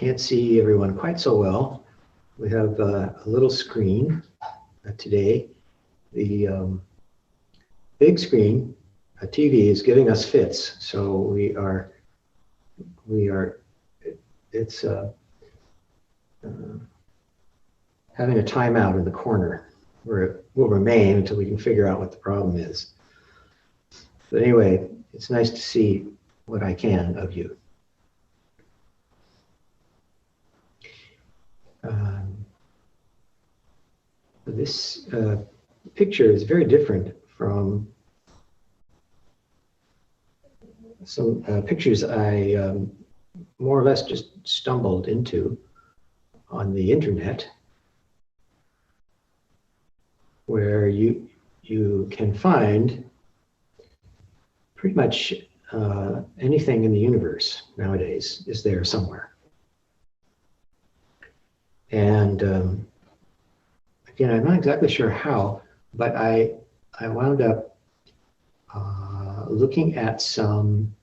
can't see everyone quite so well. We have a little screen today. The big screen, a TV, is giving us fits. So it's having a timeout in the corner where it will remain until we can figure out what the problem is. But anyway, it's nice to see what I can of you. This picture is very different from some pictures I more or less just stumbled into on the internet, where you can find pretty much anything in the universe nowadays is there somewhere. And again, I'm not exactly sure how, but I wound up looking at some,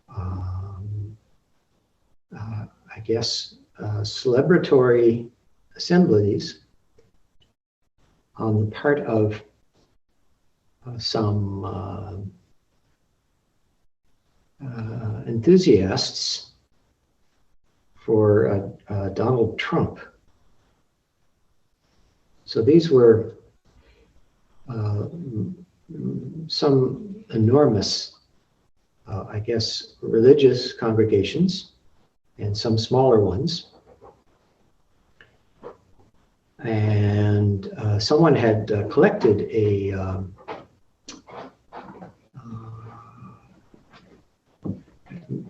I guess, celebratory assemblies on the part of some enthusiasts for Donald Trump. So these were some enormous, I guess, religious congregations and some smaller ones. And someone had collected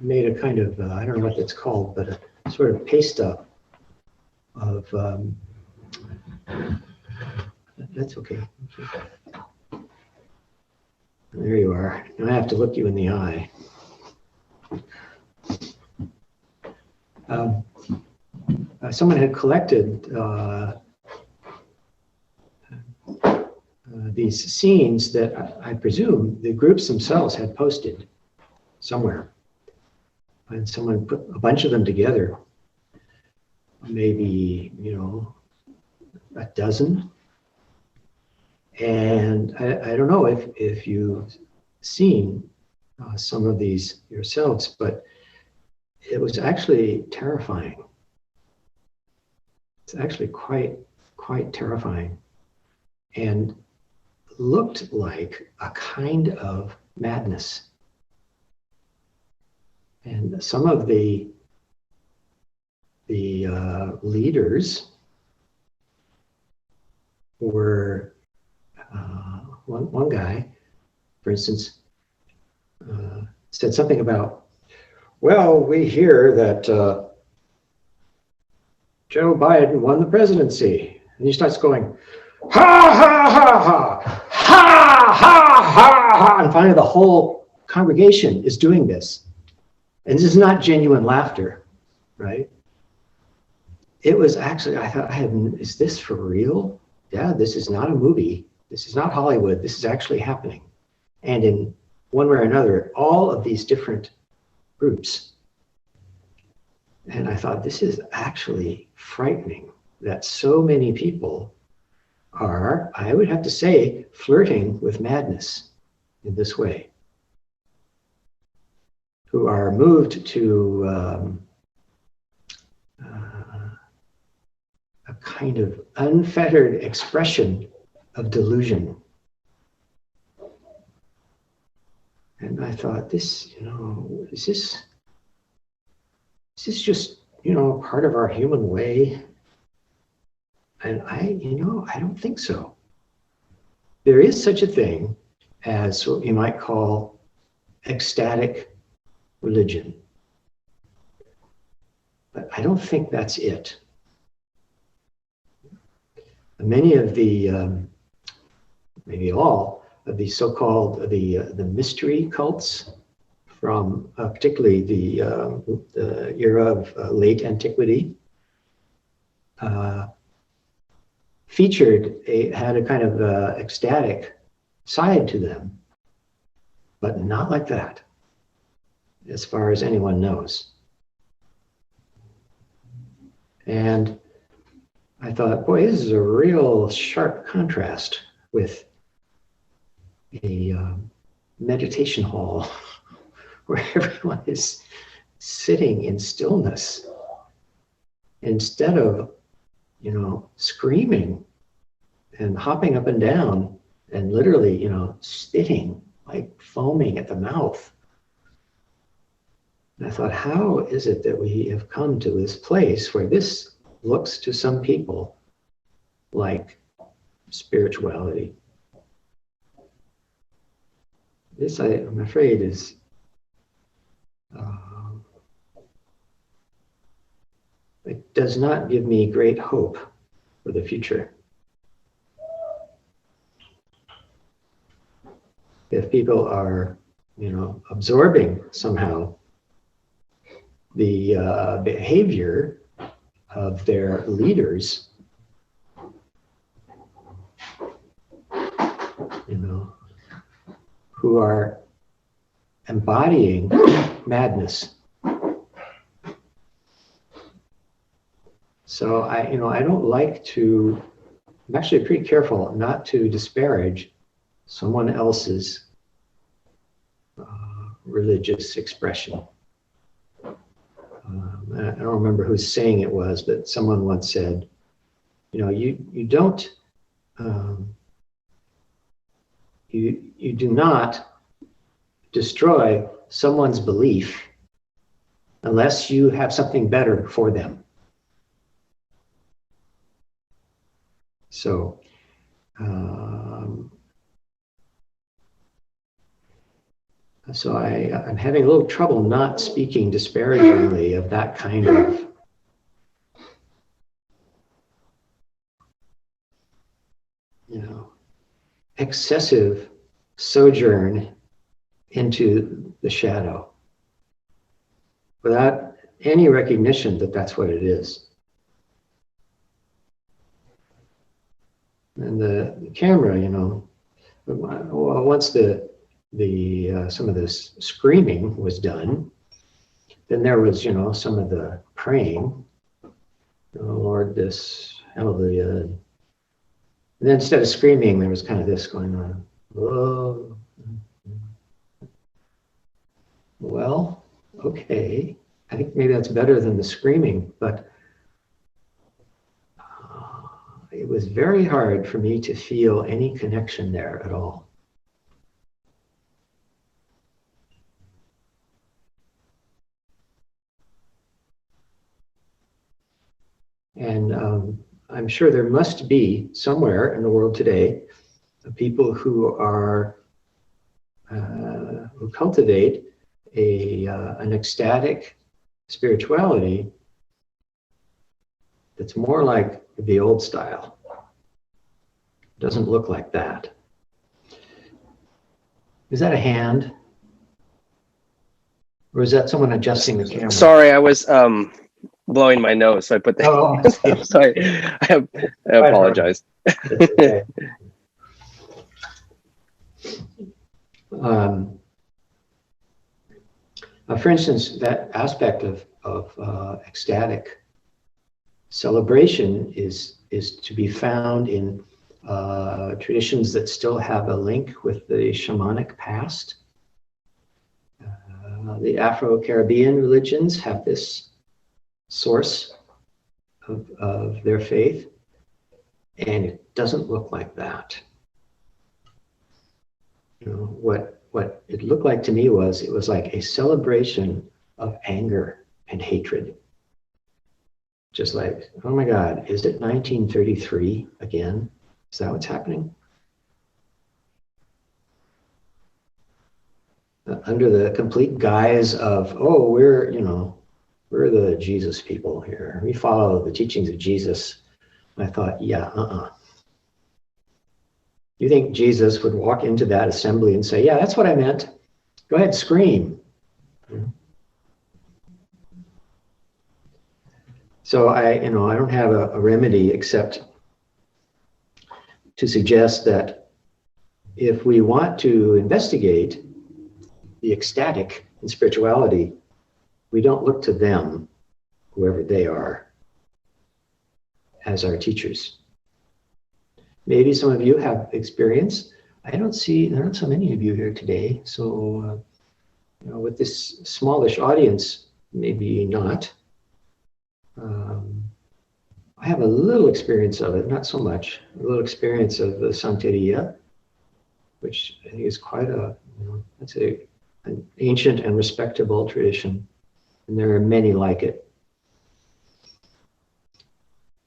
made a kind of, I don't know what it's called, but a sort of paste up of, that's okay. There you are. Now I have to look you in the eye. Someone had collected these scenes that I presume the groups themselves had posted somewhere. And someone put a bunch of them together, maybe, a dozen. And I don't know if you've seen some of these yourselves, but it was actually terrifying. It's actually quite terrifying, and looked like a kind of madness. And some of the leaders were, one guy, for instance, said something about, well, we hear that Joe Biden won the presidency. And he starts going, ha, ha, ha, ha, ha, ha, ha, ha. And finally the whole congregation is doing this. And this is not genuine laughter, right? It was actually, I thought, is this for real? Yeah, this is not a movie. This is not Hollywood. This is actually happening. And in one way or another, all of these different groups. And I thought, this is actually frightening that so many people are, I would have to say, flirting with madness in this way, who are moved to a kind of unfettered expression of delusion. And I thought, this, is this just, part of our human way? And I don't think so. There is such a thing as what you might call ecstatic religion. But I don't think that's it. Many of the, maybe all of the so-called the mystery cults from particularly the era of late antiquity had a kind of ecstatic side to them, but not like that, as far as anyone knows. And I thought, boy, this is a real sharp contrast with a meditation hall where everyone is sitting in stillness instead of, screaming and hopping up and down and literally, spitting, like foaming at the mouth. And I thought, how is it that we have come to this place where this looks to some people like spirituality? This, I'm afraid, is it does not give me great hope for the future. If people are, absorbing somehow the behavior of their leaders, who are embodying madness. So I don't like to, I'm actually pretty careful not to disparage someone else's religious expression. I don't remember whose saying it was, but someone once said, you don't, you do not destroy someone's belief unless you have something better for them. So, I'm having a little trouble not speaking disparagingly of that kind of excessive sojourn into the shadow without any recognition that that's what it is. And the camera, once some of this screaming was done, then there was, some of the praying, oh Lord, this, hallelujah. And then instead of screaming, there was kind of this going on. Oh, well, okay. I think maybe that's better than the screaming, but it was very hard for me to feel any connection there at all. And I'm sure there must be somewhere in the world today people who are who cultivate an ecstatic spirituality that's more like the old style. It doesn't look like that. Is that a hand? Or is that someone adjusting the camera? Sorry, I was blowing my nose, so I put the. Oh, sorry, I apologize. Okay. For instance, that aspect of ecstatic celebration is to be found in traditions that still have a link with the shamanic past. The Afro-Caribbean religions have this source of their faith, and it doesn't look like that. What it looked like to me was, it was like a celebration of anger and hatred. Just like, oh my God, is it 1933 again? Is that what's happening? Under the complete guise of, oh, we're the Jesus people here. We follow the teachings of Jesus. I thought, yeah, You think Jesus would walk into that assembly and say, yeah, that's what I meant. Go ahead, scream. So I don't have a remedy except to suggest that if we want to investigate the ecstatic in spirituality, we don't look to them, whoever they are. as our teachers. Maybe some of you have experience. There aren't so many of you here today. So, with this smallish audience, maybe not. I have a little experience of it, not so much. A little experience of the Santeria, which I think is quite that's an ancient and respectable tradition. And there are many like it.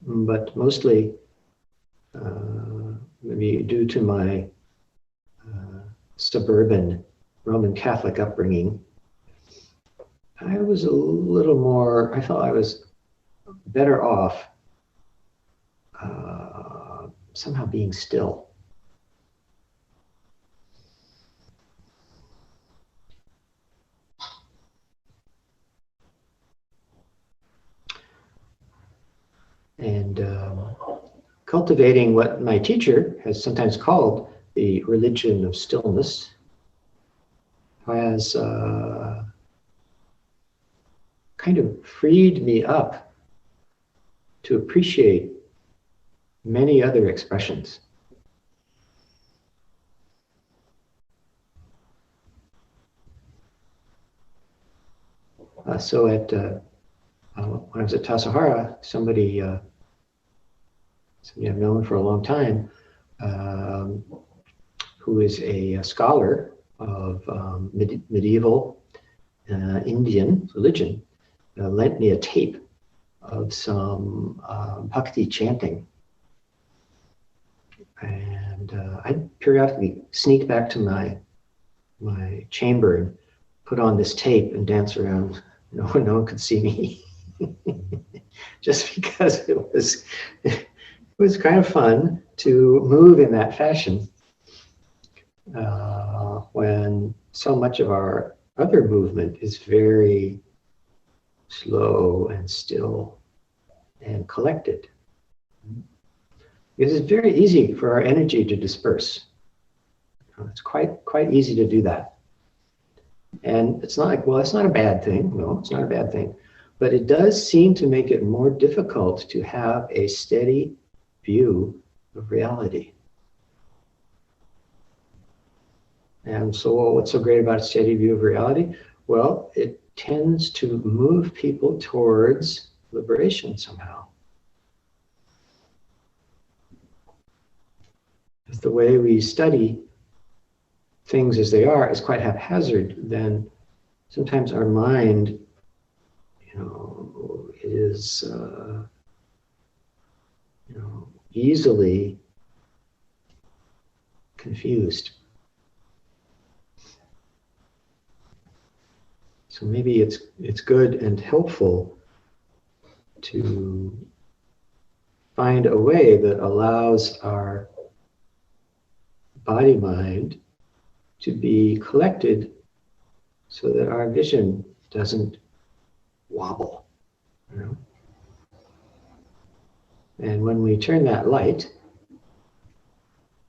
But mostly, maybe due to my suburban Roman Catholic upbringing, I was a little more, I felt I was better off somehow being still. And cultivating what my teacher has sometimes called the religion of stillness has kind of freed me up to appreciate many other expressions. So when I was at Tassajara, somebody I've known for a long time, who is a scholar of medieval Indian religion, lent me a tape of some bhakti chanting. And I'd periodically sneak back to my chamber and put on this tape and dance around. No one could see me. Just because it was kind of fun to move in that fashion when so much of our other movement is very slow and still and collected. Because it's very easy for our energy to disperse. It's quite easy to do that. And it's not like, well, it's not a bad thing. No, it's not a bad thing. But it does seem to make it more difficult to have a steady view of reality. And so what's so great about a steady view of reality? Well, it tends to move people towards liberation somehow. If the way we study things as they are is quite haphazard, then sometimes our mind, is easily confused. So maybe it's good and helpful to find a way that allows our body-mind to be collected so that our vision doesn't wobble. And when we turn that light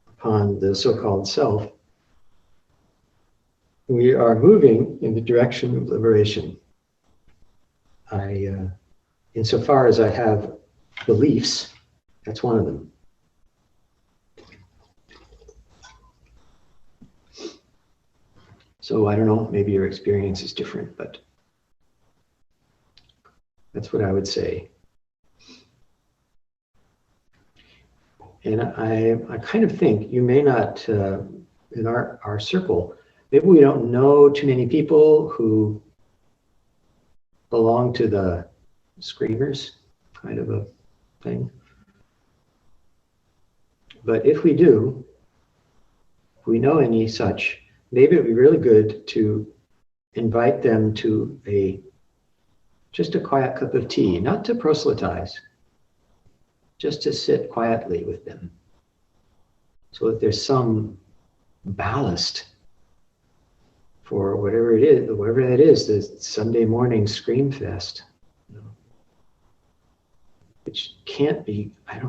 upon the so-called self, we are moving in the direction of liberation. Insofar as I have beliefs, that's one of them. So I don't know, maybe your experience is different, but that's what I would say. And I kind of think you may not, in our circle, maybe we don't know too many people who belong to the screamers kind of a thing. But if we do, if we know any such, maybe it would be really good to invite them to just a quiet cup of tea, not to proselytize, just to sit quietly with them, so that there's some ballast for whatever that is, the Sunday morning scream fest, which can't be, I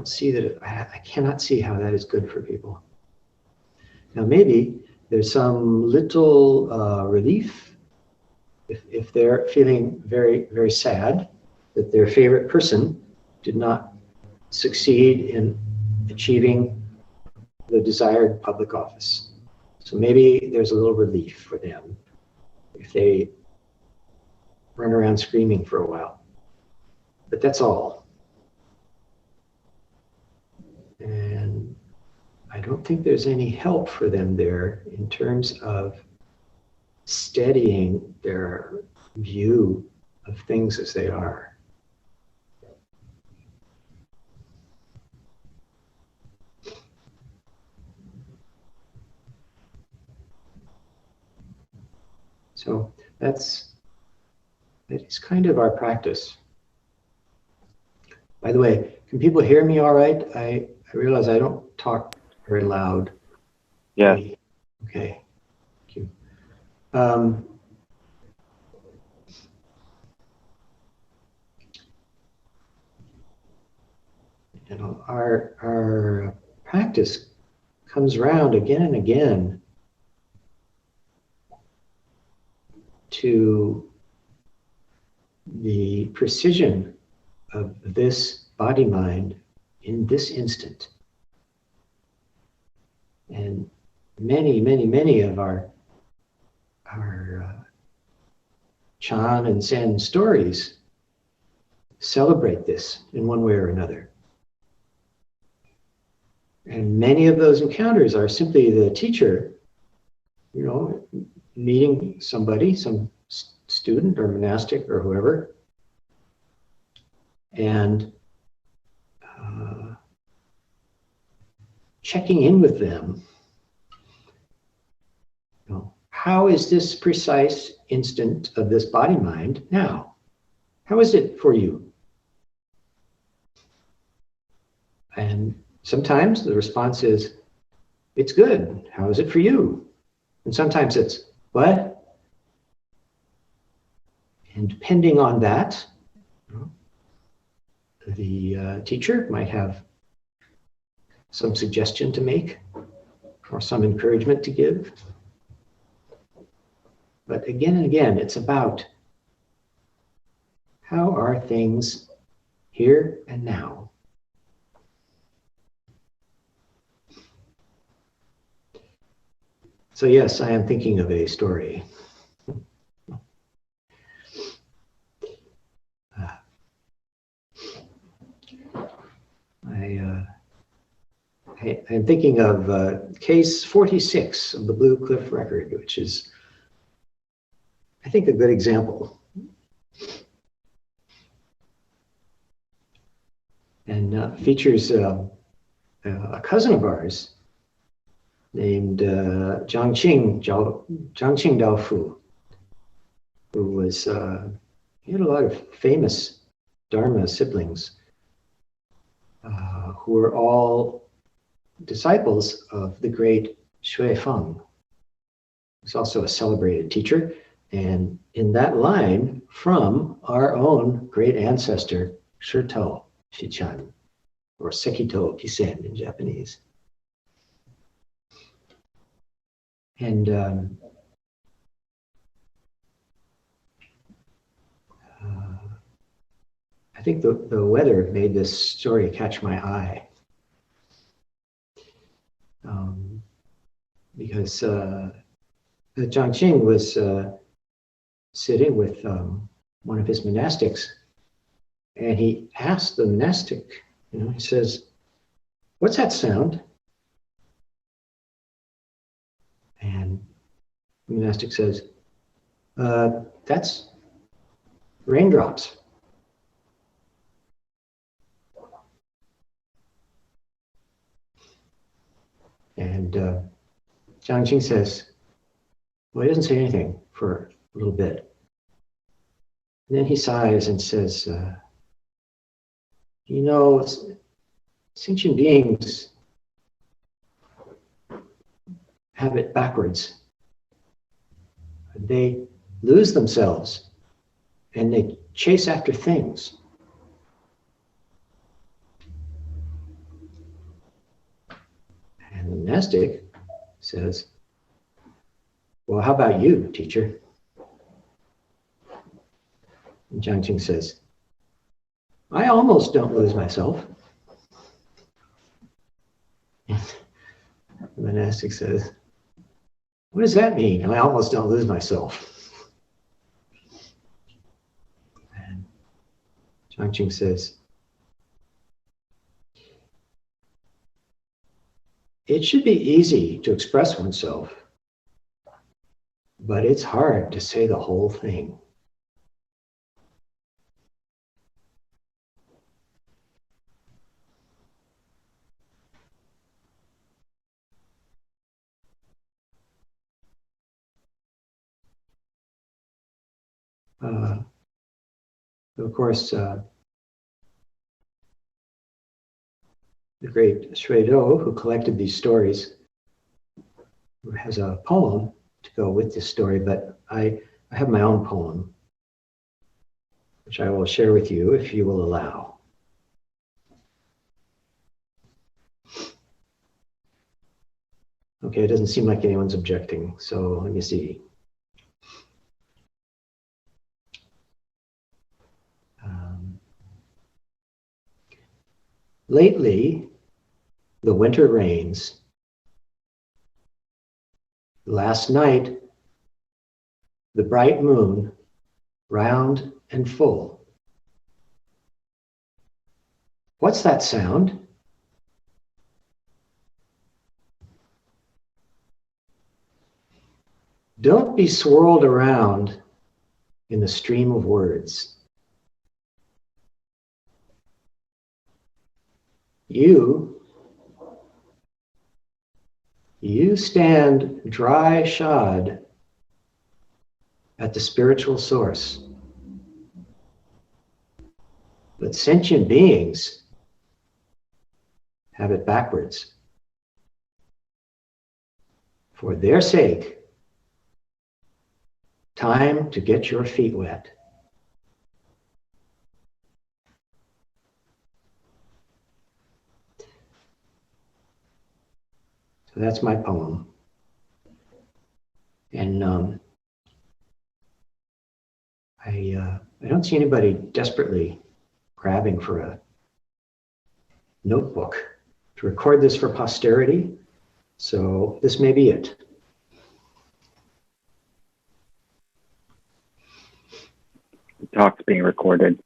cannot see how that is good for people. Now maybe there's some little relief if they're feeling very, very sad that their favorite person did not succeed in achieving the desired public office. So maybe there's a little relief for them if they run around screaming for a while. But that's all. And I don't think there's any help for them there in terms of steadying their view of things as they are. So that is kind of our practice. By the way, can people hear me all right? I realize I don't talk very loud. Yeah. Okay. Thank you. You know, our practice comes around again and again to the precision of this body-mind in this instant. And many of our Chan and Zen stories celebrate this in one way or another. And many of those encounters are simply the teacher, you know, meeting somebody, some student or monastic or whoever, and checking in with them. You know, how is this precise instant of this body mind now? How is it for you? And sometimes the response is, it's good. How is it for you? And sometimes it's, what? And depending on that, the teacher might have some suggestion to make or some encouragement to give. But again and again, it's about how are things here and now? So yes, I am thinking of a story. I'm thinking of case 46 of the Blue Cliff Record, which is, I think, a good example. And features a cousin of ours named Jiangqing Daofu, who was, he had a lot of famous Dharma siblings who were all disciples of the great Shui Feng. He's also a celebrated teacher, and in that line from our own great ancestor, Shito Shichan, or Sekito Kisen in Japanese. And I think the weather made this story catch my eye. Because Jiangqing was sitting with one of his monastics, and he asked the monastic, you know, he says, "What's that sound?" And the monastic says, "That's raindrops." And Jiangqing says, well, he doesn't say anything for a little bit. And then he sighs and says, you know, sentient beings have it backwards. They lose themselves and they chase after things. And the monastic says, well, how about you, teacher? And Jiangqing says, I almost don't lose myself. The monastic says, what does that mean? And I almost don't lose myself. And Changqing says, it should be easy to express oneself, but it's hard to say the whole thing. Of course, the great Shui Do, who collected these stories, has a poem to go with this story, but I have my own poem, which I will share with you if you will allow. Okay, it doesn't seem like anyone's objecting, so let me see. Lately, the winter rains. Last night, the bright moon, round and full. What's that sound? Don't be swirled around in the stream of words. You stand dry shod at the spiritual source. But sentient beings have it backwards. For their sake, time to get your feet wet. So that's my poem. And I don't see anybody desperately grabbing for a notebook to record this for posterity. So this may be it. The talk's being recorded.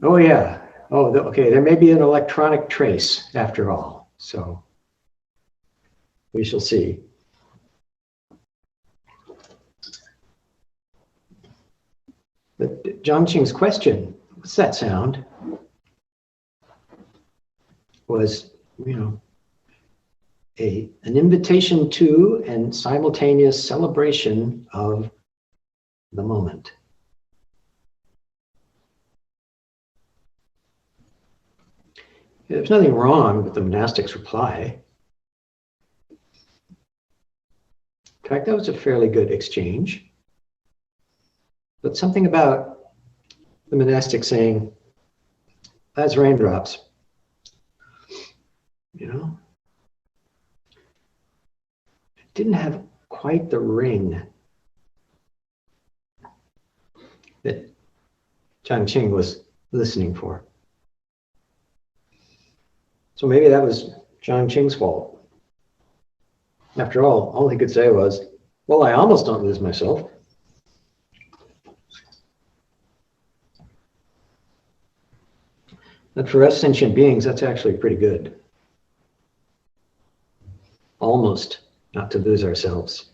Oh yeah. Oh, okay. There may be an electronic trace after all. So we shall see. But Zhangqing's question, what's that sound? Was, an invitation to and simultaneous celebration of the moment. There's nothing wrong with the monastic's reply. In fact, that was a fairly good exchange. But something about the monastic saying, that's raindrops, it didn't have quite the ring that Changqing was listening for. So maybe that was Changqing's fault. After all he could say was, well, I almost don't lose myself. But for us sentient beings, that's actually pretty good. Almost not to lose ourselves.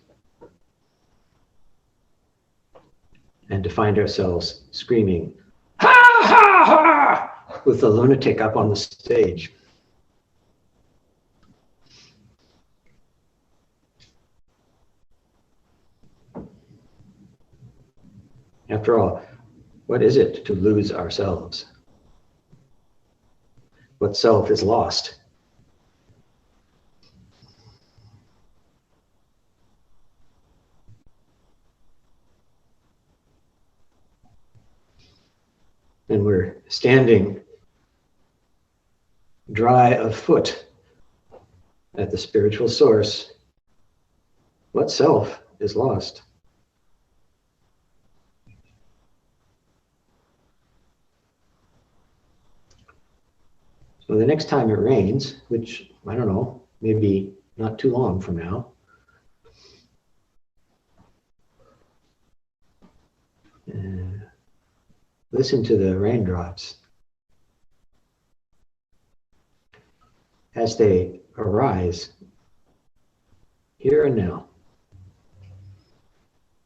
And to find ourselves screaming, ha, ha, ha, with the lunatic up on the stage. After all, what is it to lose ourselves? What self is lost? And we're standing dry of foot at the spiritual source. What self is lost? So the next time it rains, which I don't know, maybe not too long from now, listen to the raindrops as they arise here and now.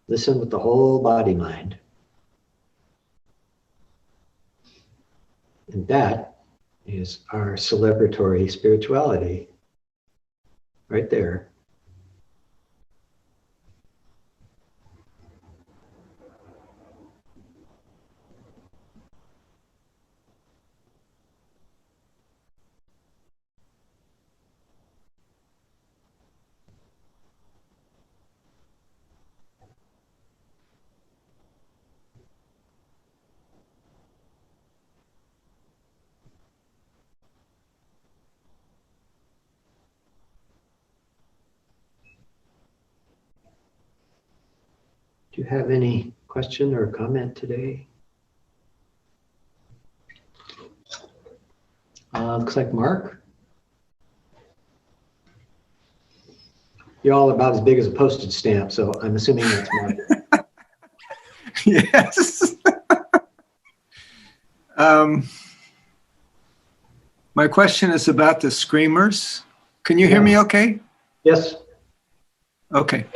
Listen with the whole body mind. And that is our celebratory spirituality right there. Do you have any question or comment today? Looks like Mark. You're all about as big as a postage stamp, so I'm assuming that's Mark. Yes. My question is about the screamers. Can you hear me okay? Yes. Okay.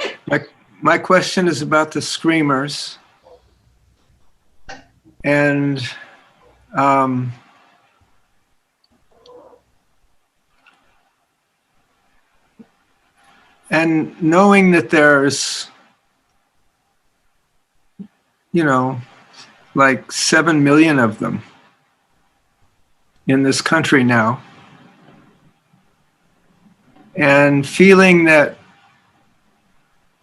My question is about the screamers. And knowing that there's, like 7 million of them in this country now, and feeling that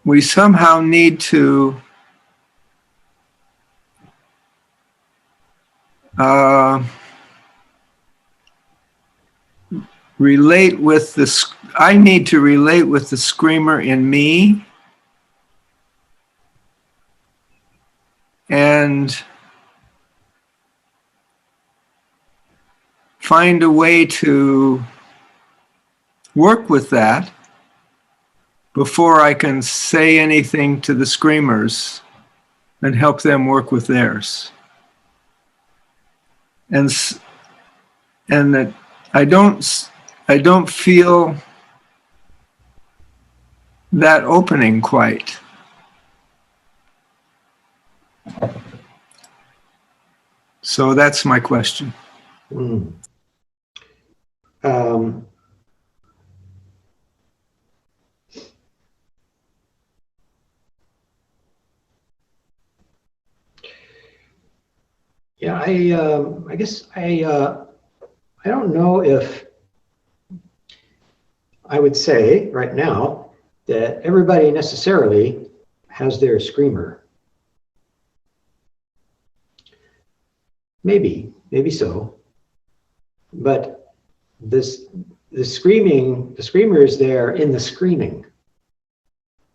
we somehow need to relate with this. I need to relate with the screamer in me, and find a way to work with that before I can say anything to the screamers and help them work with theirs. And that I don't feel that opening quite. So that's my question. Yeah, I guess I don't know if I would say right now that everybody necessarily has their screamer. Maybe so. But the screamer is there in the screaming.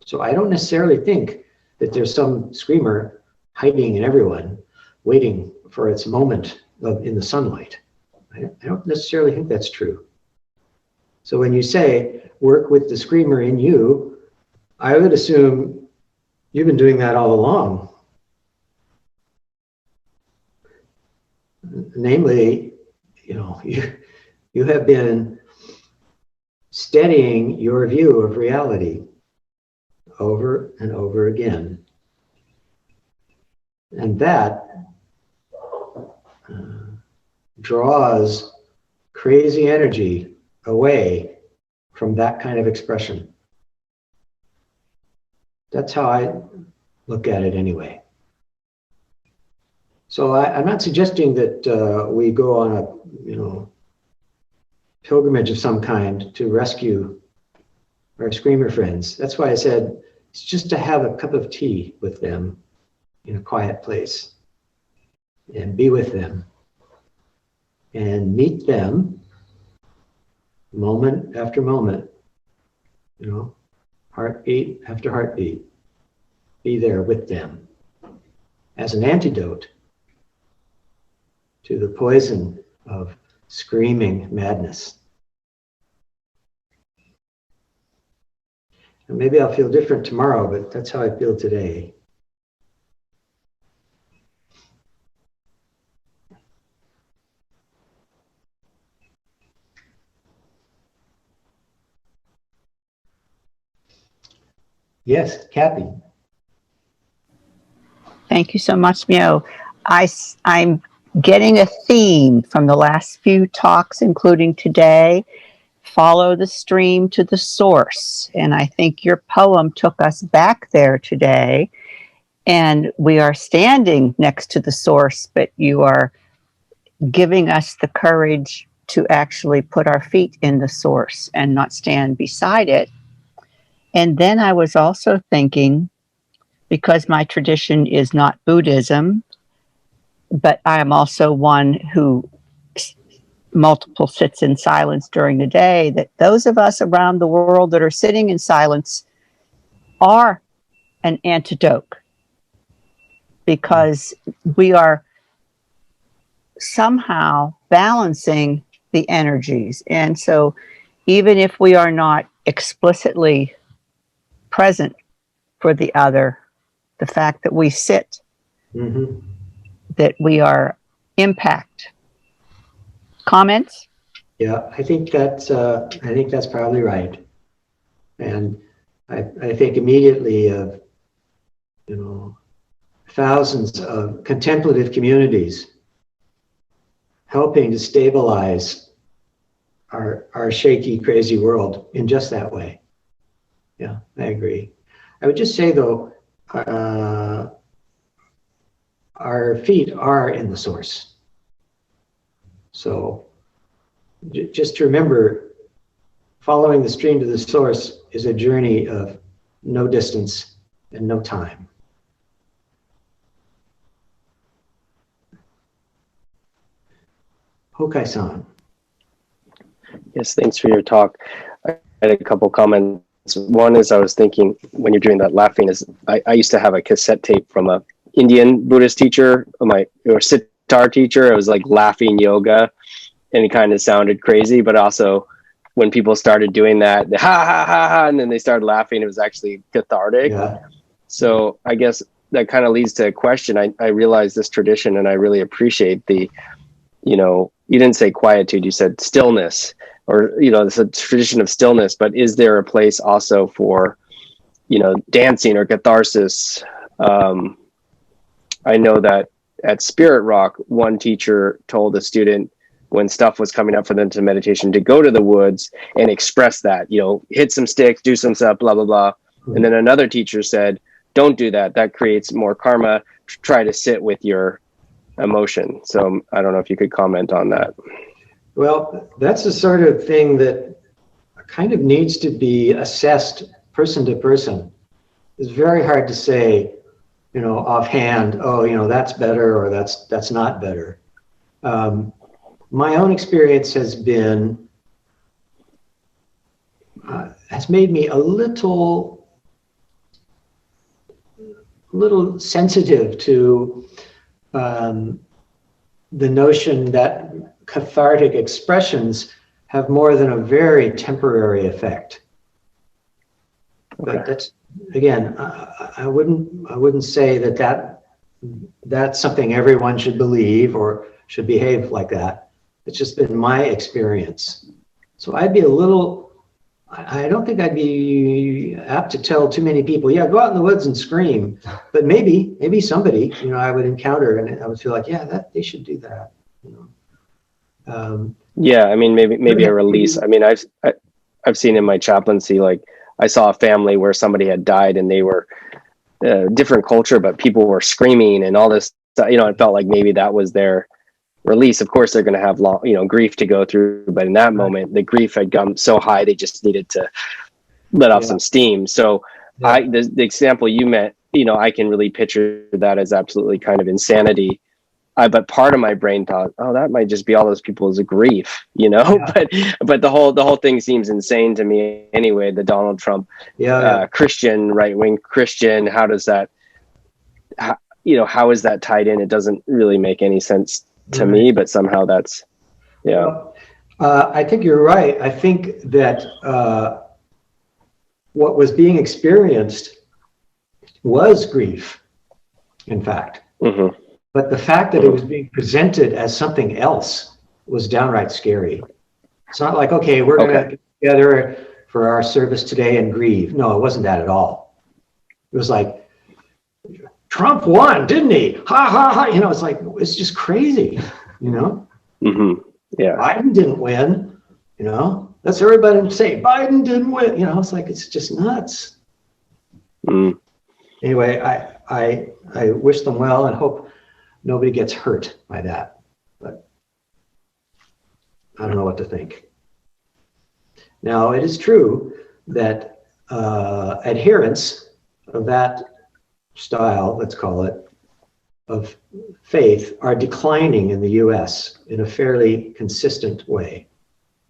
So I don't necessarily think that there's some screamer hiding in everyone, waiting for its moment in the sunlight. I don't necessarily think that's true. So when you say work with the screamer in you, I would assume you've been doing that all along. Namely, you have been steadying your view of reality over and over again. And that draws crazy energy away from that kind of expression. That's how I look at it anyway. So I'm not suggesting that we go on a pilgrimage of some kind to rescue our screamer friends. That's why I said it's just to have a cup of tea with them in a quiet place and be with them and meet them moment after moment, heartbeat after heartbeat. Be there with them as an antidote to the poison of screaming madness. And maybe I'll feel different tomorrow, but that's how I feel today. Yes, Kathy. Thank you so much, Myō. I'm getting a theme from the last few talks, including today. Follow the stream to the source. And I think your poem took us back there today. And we are standing next to the source, but you are giving us the courage to actually put our feet in the source and not stand beside it. And then I was also thinking, because my tradition is not Buddhism, but I am also one who multiple sits in silence during the day, that those of us around the world that are sitting in silence are an antidote, because we are somehow balancing the energies. And so even if we are not explicitly present for the other, the fact that we sit, that we are impact. Comments? Yeah, I think that's probably right. And I think immediately of, thousands of contemplative communities helping to stabilize our shaky, crazy world in just that way. Yeah, I agree. I would just say though, our feet are in the source. So just to remember, following the stream to the source is a journey of no distance and no time. Hokai-san. Yes, thanks for your talk. I had a couple comments. One is I was thinking when you're doing that laughing is I used to have a cassette tape from a Indian Buddhist teacher, or sitar teacher. It was like laughing yoga, and it kind of sounded crazy, but also when people started doing that, the ha ha ha ha, and then they started laughing, it was actually cathartic. Yeah. So I guess that kind of leads to a question. I realize this tradition, and I really appreciate the, you didn't say quietude, you said stillness, or, it's a tradition of stillness, but is there a place also for, dancing or catharsis? I know that at Spirit Rock, one teacher told a student when stuff was coming up for them to meditation to go to the woods and express that, hit some sticks, do some stuff, blah, blah, blah. And then another teacher said, don't do that. That creates more karma. Try to sit with your emotion. So I don't know if you could comment on that. Well, that's the sort of thing that kind of needs to be assessed person to person. It's very hard to say, offhand, that's better or that's not better. My own experience has been, has made me a little sensitive to the notion that cathartic expressions have more than a very temporary effect. Okay. But that's, again, I wouldn't say that's something everyone should believe or should behave like that. It's just been my experience. So I'd be I don't think I'd be apt to tell too many people, yeah, go out in the woods and scream. But maybe somebody, I would encounter and I would feel like, yeah, they should do that. Yeah, maybe a release. I've seen in my chaplaincy, like I saw a family where somebody had died and they were different culture, but people were screaming and all this. It felt like maybe that was their release. Of course, they're going to have long, grief to go through, but in that moment, the grief had gone so high they just needed to let off some steam. So, the example you meant, I can really picture that as absolutely kind of insanity. But part of my brain thought, oh, that might just be all those people's grief, but the whole thing seems insane to me anyway. The Donald Trump, Christian, right-wing Christian, how does that, how is that tied in? It doesn't really make any sense to me, but somehow that's Yeah. I think you're right. I think that what was being experienced was grief, in fact. Mm-hmm. But the fact that it was being presented as something else was downright scary. It's not like, okay, we're going to get together for our service today and grieve. No, it wasn't that at all. It was like, Trump won, didn't he? Ha, ha, ha. You know, it's like, it's just crazy, you know? Mm-hmm. Yeah. Biden didn't win, you know? Let's everybody say, Biden didn't win. You know, it's like, it's just nuts. Mm. Anyway, I wish them well and hope nobody gets hurt by that. But I don't know what to think. Now, it is true that adherents of that style, let's call it, of faith are declining in the US in a fairly consistent way.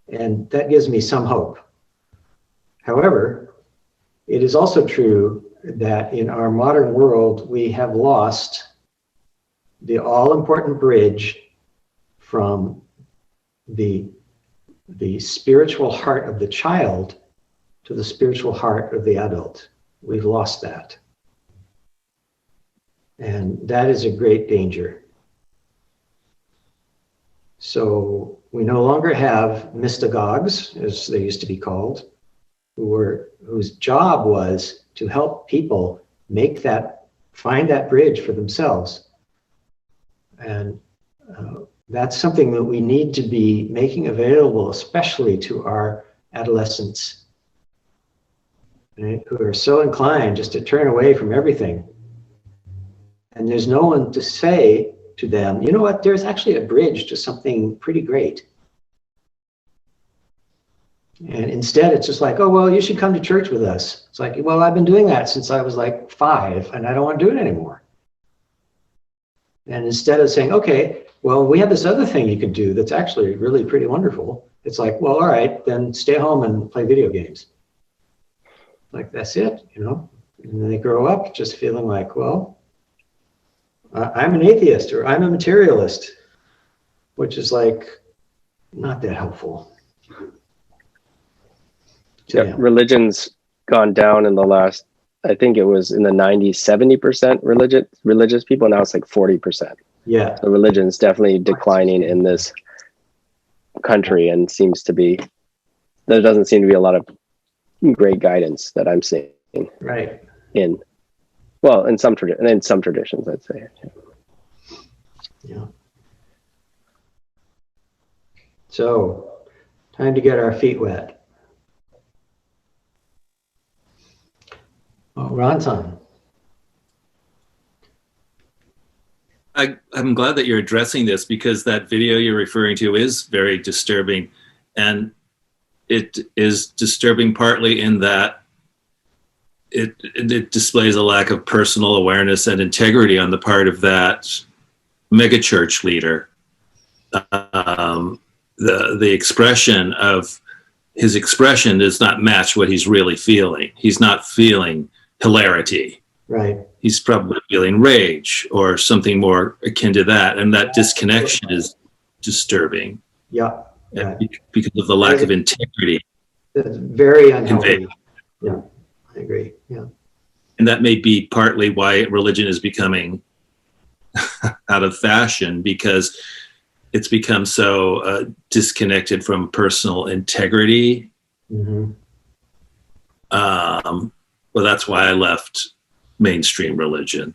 And that gives me some hope. However, it is also true that in our modern world, we have lost the all-important bridge from the spiritual heart of the child to the spiritual heart of the adult. We've lost that. And that is a great danger. So we no longer have mystagogues, as they used to be called, whose job was to help people find that bridge for themselves. And that's something that we need to be making available, especially to our adolescents, right, who are so inclined just to turn away from everything. And there's no one to say to them, you know what, there's actually a bridge to something pretty great. And instead, it's just like, oh, well, you should come to church with us. It's like, well, I've been doing that since I was like 5, and I don't want to do it anymore. And instead of saying, okay, well, we have this other thing you can do that's actually really pretty wonderful. It's like, well, all right, then stay home and play video games. Like, that's it, you know? And then they grow up just feeling like, well, I'm an atheist or I'm a materialist, which is like not that helpful. Yeah, religion's gone down in the last, I think it was in the 90s, 70% religious people. Now it's like 40%. Yeah. So religion's definitely declining in this country, and there doesn't seem to be a lot of great guidance that I'm seeing. Right. In some traditions, I'd say. Yeah. So, time to get our feet wet. Oh, Rantan. I'm glad that you're addressing this, because that video you're referring to is very disturbing, and it is disturbing partly in that it displays a lack of personal awareness and integrity on the part of that megachurch leader. The expression of his expression does not match what he's really feeling. He's not feeling hilarity. Right. He's probably feeling rage or something more akin to that. And that disconnection is disturbing. Yeah. Right. Because of the lack of integrity. That's very unhealthy. Yeah, I agree. Yeah. And that may be partly why religion is becoming out of fashion, because it's become so disconnected from personal integrity. Mm-hmm. Well, that's why I left mainstream religion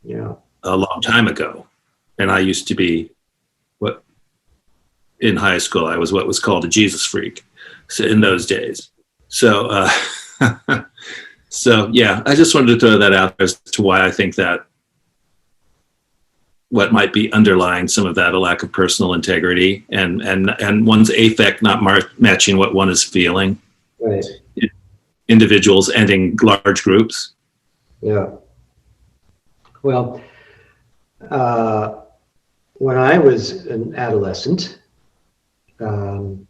a long time ago. And I used to be in high school, I was what was called a Jesus freak in those days. So, so yeah, I just wanted to throw that out as to why I think that what might be underlying some of that, a lack of personal integrity and one's affect not matching what one is feeling. Right. Individuals and in large groups. Yeah. Well, when I was an adolescent, and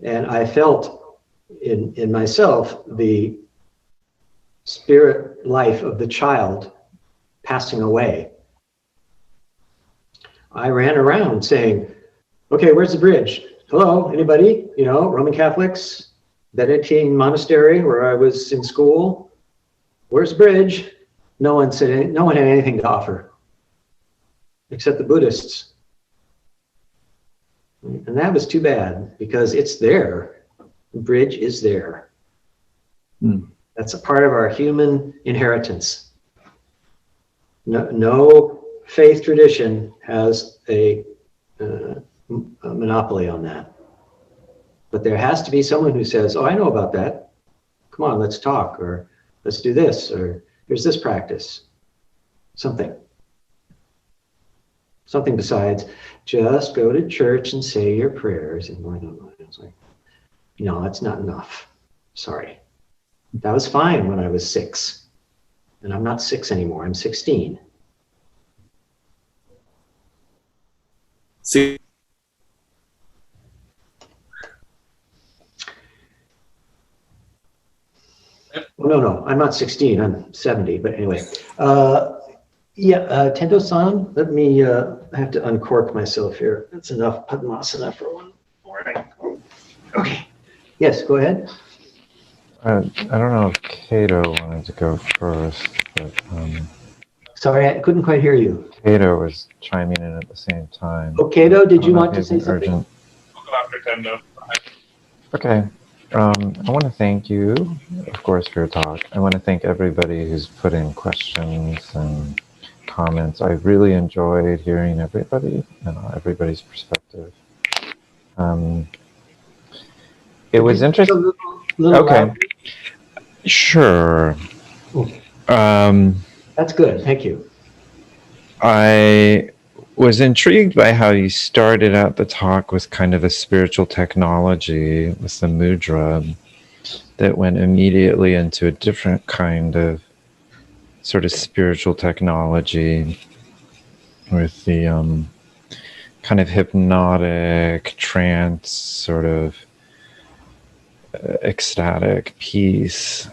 I felt in myself the spirit life of the child passing away, I ran around saying, okay, where's the bridge? hello, anybody? You know, Roman Catholics, Benedictine monastery where I was in school. Where's the bridge? No one had anything to offer, except the Buddhists. And that was too bad, because it's there. The bridge is there. That's a part of our human inheritance. No faith tradition has a monopoly on that. But there has to be someone who says, oh, I know about that. Come on, let's talk, or let's do this, or here's this practice. Something besides just go to church and say your prayers. And it's like, no, that's not enough. Sorry. That was fine when I was 6. And I'm not 6 anymore. I'm 16. See, No, I'm not 16. I'm 70. But anyway, Tendo-san, let me, I have to uncork myself here. That's enough Padmasana for one morning. Okay. Yes, go ahead. I don't know if Cato wanted to go first, but Sorry, I couldn't quite hear you. Cato was chiming in at the same time. Oh, Cato, did I you don't know want if to he say has an something? I'll go after Tendo. Okay. I want to thank you, of course, for your talk. I want to thank everybody who's put in questions and comments. I really enjoyed hearing everybody's perspective. It was interesting. Little Okay. louder. Sure. That's good. Thank you. I was intrigued by how you started out the talk with kind of a spiritual technology with the mudra that went immediately into a different kind of sort of spiritual technology with the kind of hypnotic trance sort of ecstatic piece.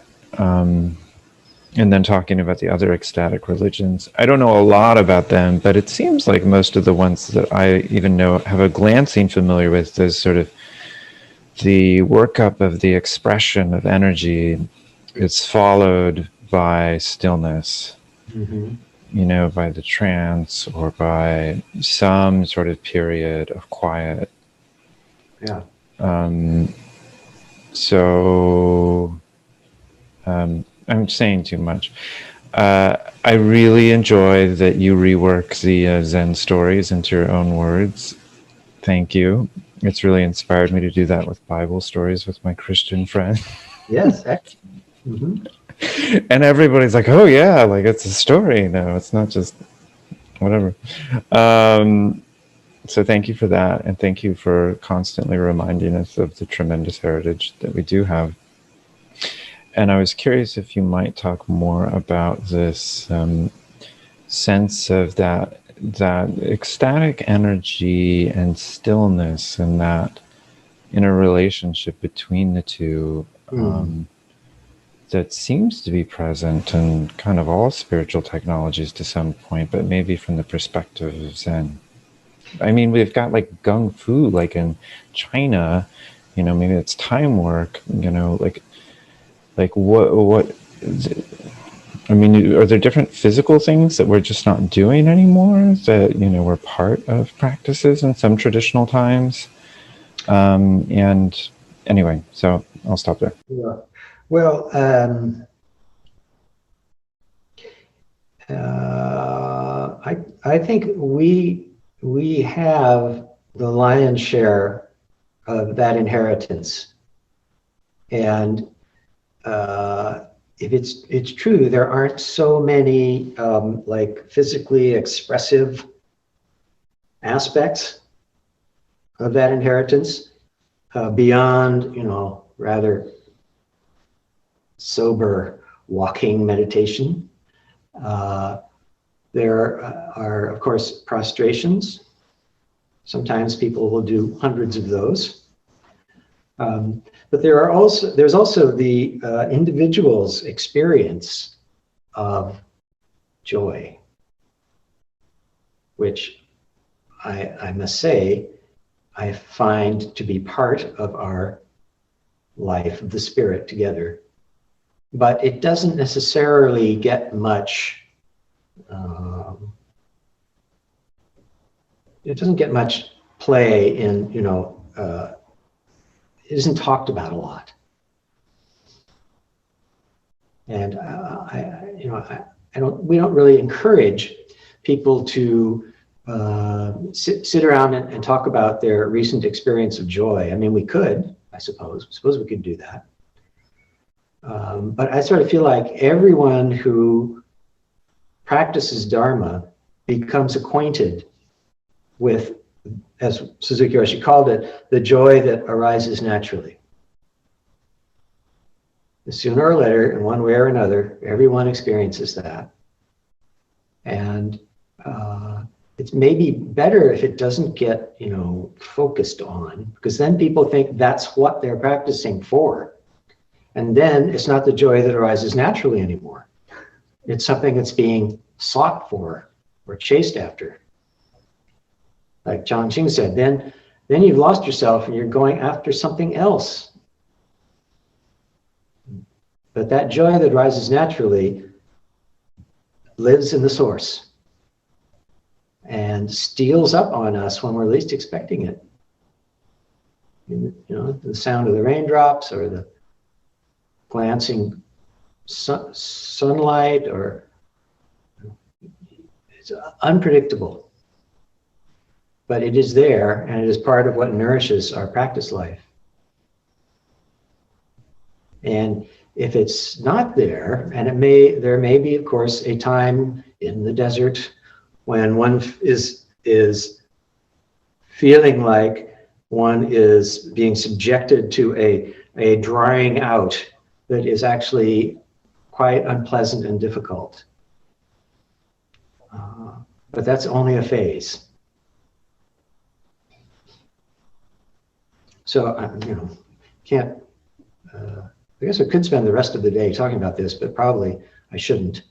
And then talking about the other ecstatic religions. I don't know a lot about them, but it seems like most of the ones that I even know have a glancing familiar with is sort of the workup of the expression of energy. It's followed by stillness, you know, by the trance or by some sort of period of quiet. Yeah. I'm saying too much. I really enjoy that you rework the Zen stories into your own words. Thank you. It's really inspired me to do that with Bible stories with my Christian friend. Yes. Excellent. And everybody's like, oh yeah, like it's a story. No, it's not just whatever. So thank you for that. And thank you for constantly reminding us of the tremendous heritage that we do have. And I was curious if you might talk more about this sense of that ecstatic energy and stillness, and that inner relationship between the two that seems to be present in kind of all spiritual technologies to some point, but maybe from the perspective of Zen. I mean, we've got like Gung Fu, like in China, you know, maybe it's time work, you know, like what I mean, are there different physical things that we're just not doing anymore that, you know, were part of practices in some traditional times? And anyway, so I'll stop there. Yeah. Well, I think we have the lion's share of that inheritance, and if it's true, there aren't so many like physically expressive aspects of that inheritance beyond, you know, rather sober walking meditation. There are, of course, prostrations. Sometimes people will do hundreds of those. But there's also the individual's experience of joy, which I must say, I find to be part of our life of the spirit together. But it doesn't necessarily get much, it doesn't get much play in, it isn't talked about a lot. And we don't really encourage people to sit around and talk about their recent experience of joy. I mean, we could, I suppose we could do that. But I sort of feel like everyone who practices Dharma becomes acquainted with, as Suzuki Roshi called it, the joy that arises naturally. Sooner or later, in one way or another, everyone experiences that. And it's maybe better if it doesn't get, focused on, because then people think that's what they're practicing for. And then it's not the joy that arises naturally anymore. It's something that's being sought for or chased after. Like John Ching said, then you've lost yourself and you're going after something else. But that joy that arises naturally lives in the source and steals up on us when we're least expecting it. The sound of the raindrops or the glancing sunlight, or it's unpredictable. But it is there, and it is part of what nourishes our practice life. And if it's not there, and there may be, of course, a time in the desert when one is feeling like one is being subjected to a drying out that is actually quite unpleasant and difficult. But that's only a phase. So, can't, I guess I could spend the rest of the day talking about this, but probably I shouldn't.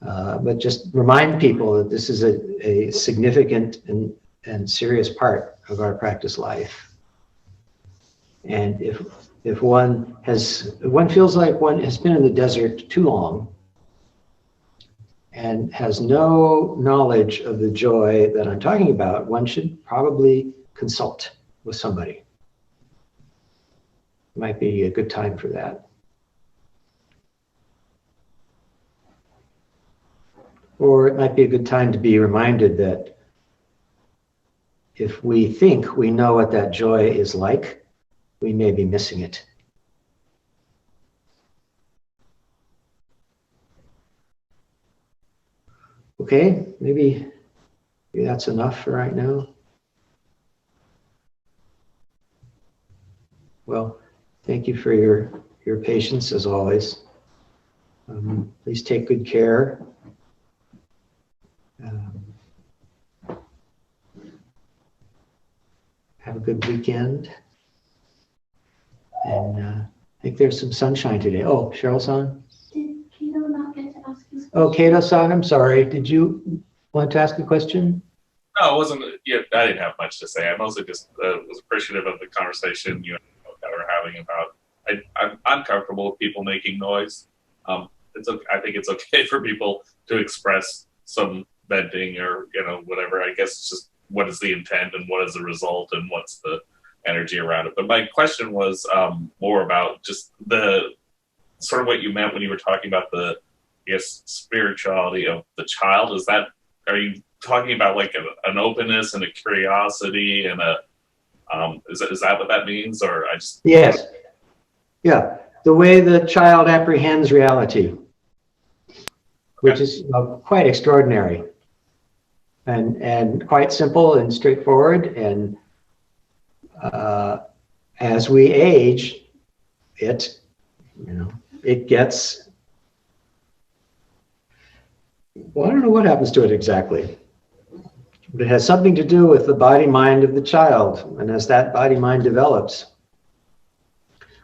But just remind people that this is a significant and serious part of our practice life. And if one feels like one has been in the desert too long and has no knowledge of the joy that I'm talking about, one should probably consult with somebody. Might be a good time for that. Or it might be a good time to be reminded that if we think we know what that joy is like, we may be missing it. Okay, maybe that's enough for right now. Well, thank you for your patience as always. Please take good care. Have a good weekend. And I think there's some sunshine today. Oh, Cheryl-san? Did Kato not get to ask his question? Oh, Kato-san, I'm sorry. Did you want to ask a question? No, it wasn't. Yeah, I didn't have much to say. I mostly just was appreciative of the conversation that we're having about. I'm comfortable with people making noise. It's okay. I think it's okay for people to express some venting or whatever. I guess it's just what is the intent and what is the result and what's the energy around it. But my question was more about just the sort of what you meant when you were talking about the, I guess, spirituality of the child. Are you talking about like an openness and a curiosity and is that what that means? Or I just... Yes. Yeah. The way the child apprehends reality, which is quite extraordinary and quite simple and straightforward. And as we age, it gets, well, I don't know what happens to it exactly, but it has something to do with the body-mind of the child. And as that body-mind develops,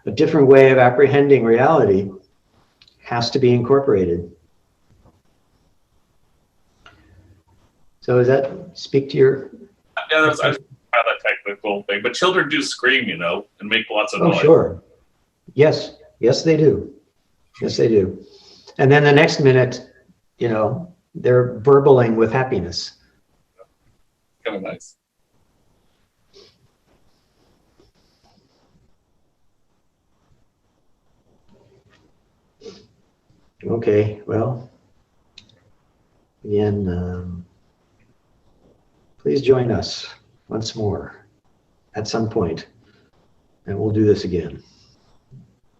a different way of apprehending reality has to be incorporated. So does that speak to your... Yeah, I found that cool thing. But children do scream, you know, and make lots of Oh, noise. sure. Yes. Yes, they do. Yes, they do. And then the next minute, you know, they're burbling with happiness. Kind of nice. Okay, well, again, please join us once more at some point, and we'll do this again.